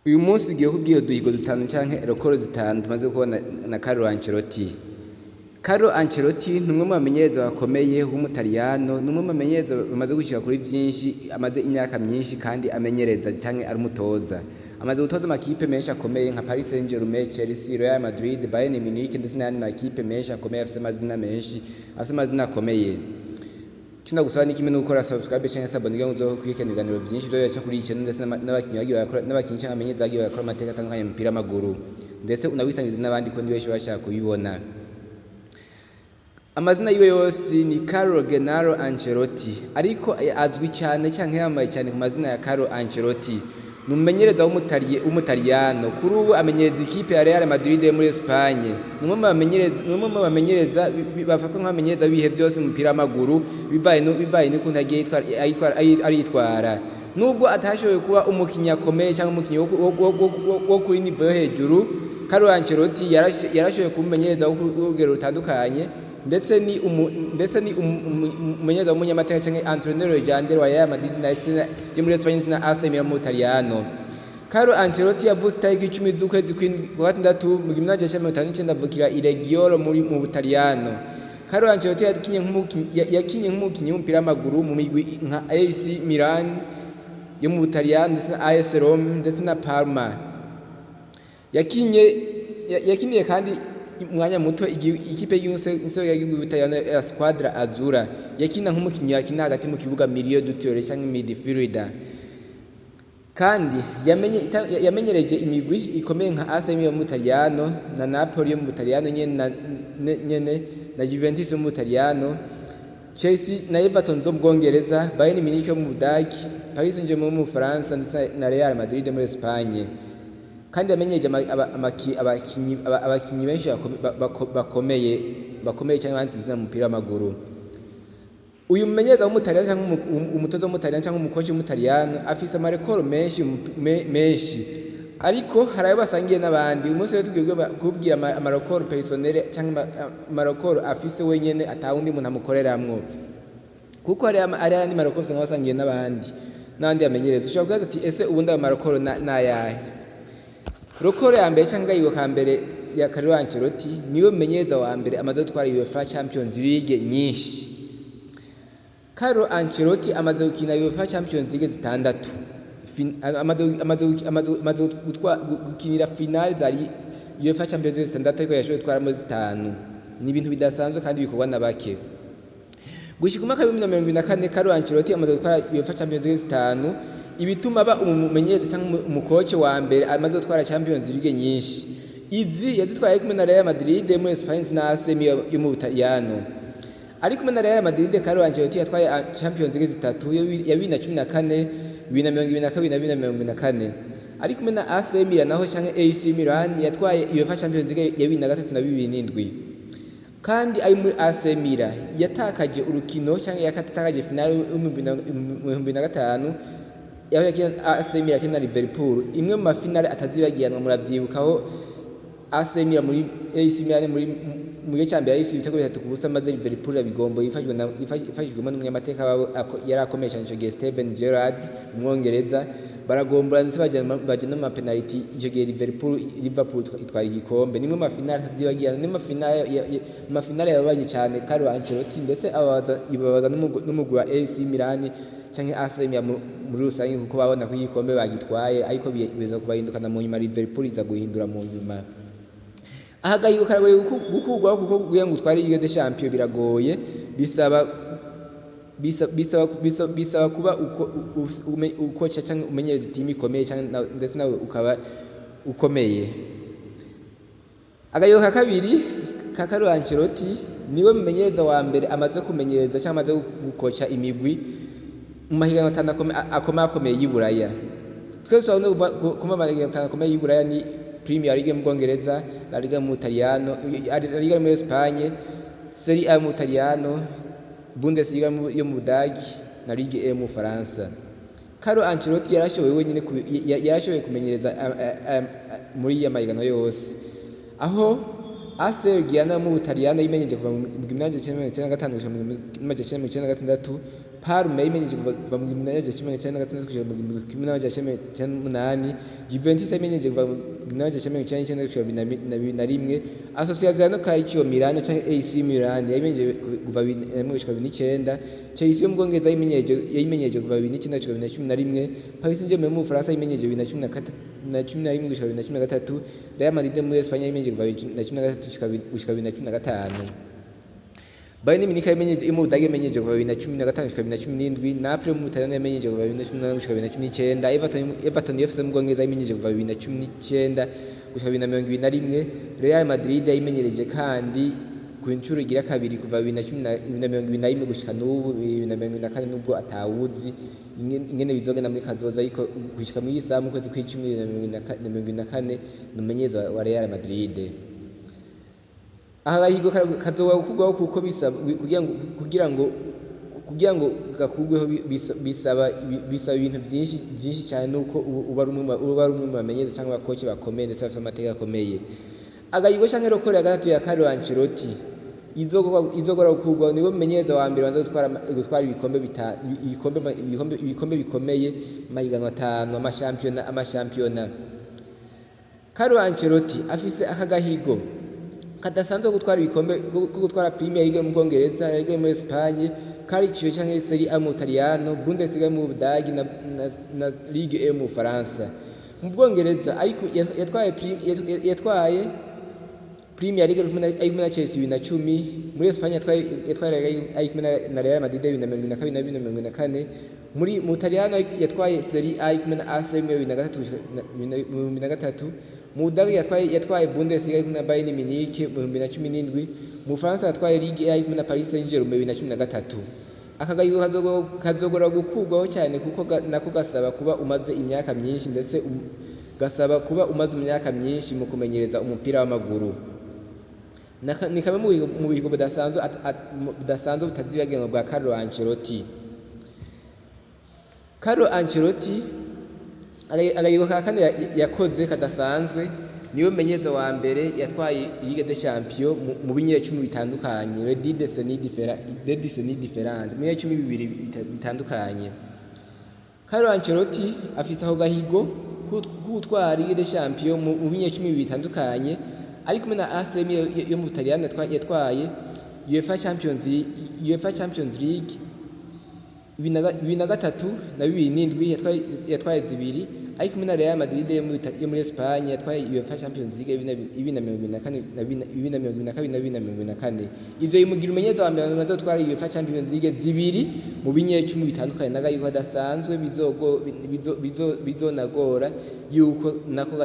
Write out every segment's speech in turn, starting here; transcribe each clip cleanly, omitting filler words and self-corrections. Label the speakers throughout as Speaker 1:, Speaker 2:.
Speaker 1: uyu munsi ugiye kubwira uduhigo dutanu canke rekoro zitanu tumaze kubona na Carlo Ancelotti. Carlo Ancelotti ni umwe mu bamenyereza bakomeye w'umutaliyano, ni umwe mu bamenyereza bamaze gushika kuri vyinshi, amaze imyaka myinshi kandi amenyereza canke ari umutoza. Amaze gutoza amakipe menshi akomeye nka Paris Saint-Germain, Chelsea, Real Madrid, Bayern Munich ndetse n'ayandi makipe menshi akomeye afise amazina menshi, afise amazina akomeye. Kina gusaba ni kimwe no gukora subscribe canke sabone kugira ngo uzokwirikirana ibiganiro vyinshi vyo yaca kuri channel ndetse n'abakinyi bagiye bakora n'abakinyi canke amenyereza bagiye bakora amateka atandukanye mu mupira w'amaguru, ndetse unawisangiza n'abandi ko ndi benshi bashaka kubibona. Amazina yiwe yose ni Carlo Gennaro Ancelotti, ariko azwi cyane canke yambaye cyane ku mazina ya Carlo Ancelotti. Ni umumenyereza w'umutaliyano, kuri ubu amenyereza ikipe ya Real Madrid muri Espagne. Ni umwe mu bamenyereza bafatwa nk'abamenyereza bihe byose mu mupira w'amaguru bivaye n'ukuntu agiye aritwara. Nubwo atashoboye kuba umukinnyi akomeye cyangwa umukinnyi wo kuri nivo yo hejuru, Carlo Ancelotti yarashoboye kuba umumenyereza w'urugero rutandukanye, ndetse ni umumenyereza w'umunyamateka canke entraîneur legendaire wa Real Madrid yo muri Espagne na AC Milan mu Butaliyano. Carlo Ancelotti yavutse itariki 10 z'ukwezi kwa gatandatu mu 1959 avukira i Reggio mu Butaliyano. Carlo Ancelotti yakinye nk'umukinyi w'umupira w'amaguru mu migwi nka AC Milan yo mu Butaliyano ndetse na AS Roma ndetse na Parma. Yakiniye kandi umwanya muto ikipe y'igihugu y'Ubutaliyano ya Squadra Azzurra, yakina nk'umukinyi yakina hagati mu kibuga milieu d'utile canke midfielder. Kandi yamenyereje imigwi ikomeye nka AC Milan mu Butaliyano na Napoli yo mu Butaliyano nyene na Juventus yo mu Butaliyano, Chelsea na Everton zo mu Bwongereza, Bayern Munich yo mu Budagi, Paris Saint-Germain mu Bufaransa ndetse na Real Madrid muri Espagne. Kandi yamenyereje abakinyi benshi bakomeye cyangwa banditse izina mu mupira w'amaguru. Uyu mumenyereza w'umutaliyano cyangwa umutoza w'umutaliyano cyangwa umukoci w'umutaliyano afise amarekoro menshi, ariko hari ayo basangiye n'abandi. Umunsi rero tugiye kubwira amarekoro personnel cyangwa amarekoro afise wenyene atawundi muntu amukoreramwo, kuko hari andi marekoro usanga basangiye n'abandi yamenyereza. Ushobora kubaza ati ese ubundi ayo marekoro n'ayahe? Rekoro ya mbere cyangwa yiwe ka mbere ya Carlo Ancelotti niwe mumenyereza wa mbere amaze gutwara UEFA Champions League nyinshi. Carlo Ancelotti amaze gukina UEFA Champions League zitandatu, amaze gukinira finale za UEFA Champions League zitandatu, ariko yashoboye gutwaramo zitanu. Ni ibintu bidasanzwe kandi bikorwa na bake. Gushika umwaka wa 2024 Carlo Ancelotti amaze gutwara UEFA Champions League zitanu, ibituma aba umumenyereza cyangwa umukoci wa mbere amaze gutwara Champions League nyinshi. Izi yazitwaye kumwe na Real Madrid muri Espagne na AC Milan yo mu Butaliyano. Ari kumwe na Real Madrid, Carlo Ancelotti yatwaye Champions League zitatu ya 2014, 2022 na 2024. Ari kumwe na AC Milan naho cyangwa AC Milan yatwaye UEFA Champions League ya 2023 na 2027. Kandi ari muri AC Milan yatakaje urukino cyangwa yakatakaje finale mu 2005 yaho yakina AC Milan yakina Liverpool, imwe mu mafinale atazibagiranwa. Muravyibukaho AC Milan muri AC Milan muri cyambere y'isi ibitego 3 ku busa, maze Liverpool yabigombo yifashijwe n'umunyamateka wabo yari akomeye cyane ico gihe Steven Gerrard umwongereza. Baragombola ndetse bajana mu penalty ico gihe Liverpool itwara igikombe. Nimwe mu mafinale atazibagiranwa, ni mafinale yababaje cyane Carlo Ancelotti, ndetse ibabaza n'umugwi wa AC Milan canke AC Milan muri rusange, kuko babona ko igikombe bagitwaye, ariko biza kubahindukana mu nyuma Liverpool iza guhindura mu nyuma. Ahagaye karagoye gukurwaho, kuko kugira ngo utware Ligue des Champions biragoye, bisaba kuba ukoca cyangwa umenyereza itimi ikomeye cyangwa ndetse nawe ukaba ukomeye. Agayo ka kabiri ka Carlo Ancelotti niwe mumenyereza wa mbere amaze kumenyereza cyangwa amaze gukoca imigwi mu mahiganwa akomeye y'Iburaya. Twese turabona kuma amahiganwa akomeye y'Iburaya ni Premier League mu Bwongereza, La Liga mu Butaliyano, La Liga muri Espagne, Serie A mu Butaliyano, Bundesliga yo mu Budagi na Ligue 1 mu Faransa. Carlo Ancelotti yarashoboye kumenyereza muri ya mahiganwa yose, aho AC Milan mu Butaliyano yimenyeje kuva mu 1995 gushika mu 1996, Parme yamenyeje kuva mu 1996 gushika mu 1998, Juventus yamenyeje kuva mu 1999 gushika mu 2001, Associazione Calcio Milano canke AC Milan yamenyeje kuva 2001 gushika 2009, Chelsea yo mu Bwongereza yamenyeje kuva 2009 gushika 2011, Paris Saint-Germain mu Bufaransa yamenyeje 2011 gushika 2013, Real Madrid muri Espagne yamenyeje kuva 2013 gushika 2015. Bayern Munich yamenyeje mu Budage yamenyeje kuva 2015 gushika 2017, Napoli mu Butaliyani yamenyeje kuva 2018 gushika 2019, Everton FC mu Bwongereza yamenyeje kuva 2019 gushika 2021, Real Madrid yamenyereje kandi ku incuro igira kabiri kuva 2021 gushika n'ubu 2024 nubwo atawuzi ingene bizogenda muri kazoza, ariko gushika muri isaha mu kwezi kw'icumi 2024 numenyeza wa Real Madrid. Agahigo kazoba gukugwaho kuko kugira ngo gakugweho bisaba ibintu byinshi cyane, nuko uba ari umwe mu bamenyereza cyangwa abakoci bakomeye ndetse bafite amateka akomeye. Agahigo canke rokore ya gatatu ya Carlo Ancelotti izogora gukugwaho niwe mumenyereza wa mbere wanze gutwara ibikombe bikomeye mahiganwa 5 amashampiyona. Carlo Ancelotti afise akagahigo kadasanzwe gutwara Premier League mu Bwongereza, Ligue muri Espagne, Calcio canke Serie A mu Butaliyano, Bundesliga mu Budagi na Ligue 1 mu Faransa. Mu Bwongereza ariko yatwaye Premier League ari na Chelsea 2010, muri Espagne yatwaye na Real Madrid 2022-2024, muri mu Butaliyano yatwaye Serie A na AC 2003, mu Budagi yatwaye Bundesliga na Bayern Munich mu 2017, mu Faransa yatwaye Ligue A na Paris Saint-Germain mu 2013. Akagahigo kazogora gukugwaho cyane kuko nako gasaba kuba umaze imyaka myinshi, ndetse gasaba kuba umaze imyaka myinshi mu kumenyereza umupira w'amaguru. Ni kamwe mu bihigo bidasanzwe butazibagenwa bwa Carlo Ancelotti. Carlo Ancelotti agahigo ka kane yakoze kadasanzwe, niwe menyereza wa mbere yatwaye Ligue des Champions mu binyecumi bitandukanye, les 10 décennies différentes, mu binyecumi bibiri bitandukanye. Carlo Ancelotti afise aho gahigo gutwara Ligue des Champions mu binyecumi bitandukanye, ariko na AC yo mu Butaliyani yatwaye UEFA Champions League 2003 na 2007 yatwaye zibiri, ariko na Real Madrid yo muri Espagne yatwaye UEFA Champions League 2024 na 2024. Ivyo bimugira umenyereza wa mbere azotwara UEFA Champions League zibiri mu binyecumi bitandukanye, n'agahigo kadasanzwe bizonagora yuko nako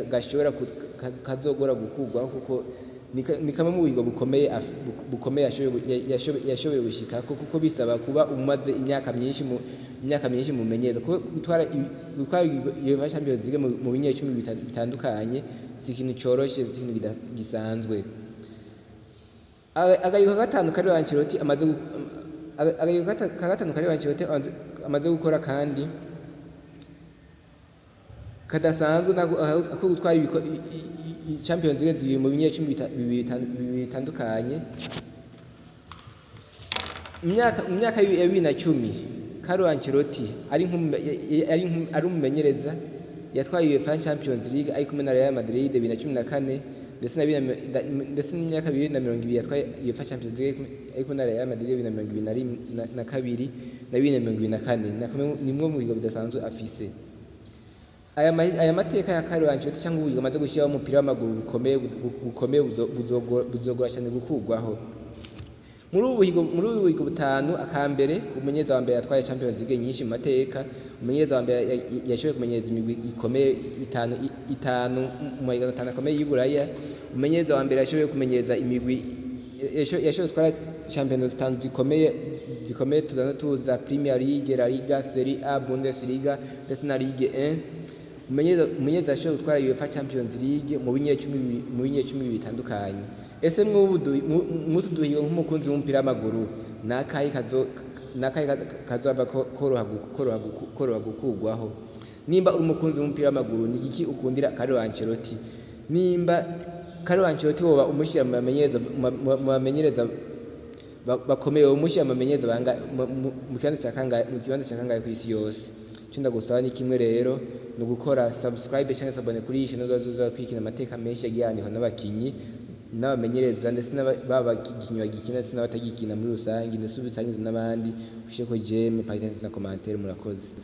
Speaker 1: gashobora kazogora gukugwaho, kuko ni kamwe mu bihigo bukomeye yashoboye gushika kuko bisaba kuba umaze imyaka myinshi mu menyereza, kuko gutwara UEFA Champions League mu binyecumi bitandukanye si ikintu coroshe, si ikintu gisanzwe. Agahigo ka gatanu Carlo Ancelotti amaze gukora kandi kadasanzwe ako gutwara Champions League zibiri mu binyecumi bitandukanye. Mu myaka ya 2010 Carlo Ancelotti ari umumenyereza yatwaye UEFA Champions League ari kumwe na Real Madrid 2014, ndetse n'imyaka 2020 yatwaye UEFA Champions League ari kumwe na Real Madrid 2022 na 2024. Nimwe mu bihigo bidasanzwe afise. Aya mateka ya Carlo Ancelotti cyangwa ubuhigo amaze gushyiraho umupira w'amaguru bukomeye buzogora cyane gukugwaho. Muri ubu buhigo butanu, akambere umumenyereza wa mbere yatwaye Champions League nyinshi mu mateka, umumenyereza wa mbere yashoboye kumenyereza imigwi ikomeye itanu mu mahiganwa 5 akomeye y'Iburaya, umumenyereza wa mbere yashoboye kumenyereza imigwi yashoboye gutwara Champions 5 zikomeye tuza Premier League, La Liga, Serie A, Bundesliga ndetse na Ligue 1. Umumenyereza yashoboye gutwara UEFA Champions League mu binyecumi bitandukanye. Ese mutuduhigo nk'umukunzi w'umupira w'amaguru nakayi kazova koroha gukugwaho? Nimba uri umukunzi w'umupira w'amaguru ni iki ukundira Carlo Ancelotti? Nimba Carlo Ancelotti woba umushyira mu bamenyereza bakomeye umushya amamenyereza mu kibanza cya kangahe kw'isi yose. Icyo ndagusaba ni kimwe rero, ni ugukora subscribe cyangwa se abone kuri iyi channel uzoza kwikina amateka menshi yagiye yandikwa n'abakinyi n'abamenyereza ndetse babakinyi bagikina ndetse n'abatagikina muri rusange, ndetse ubisangize n'abandi, ushireko j'aime, partage na commentaire. Murakoze.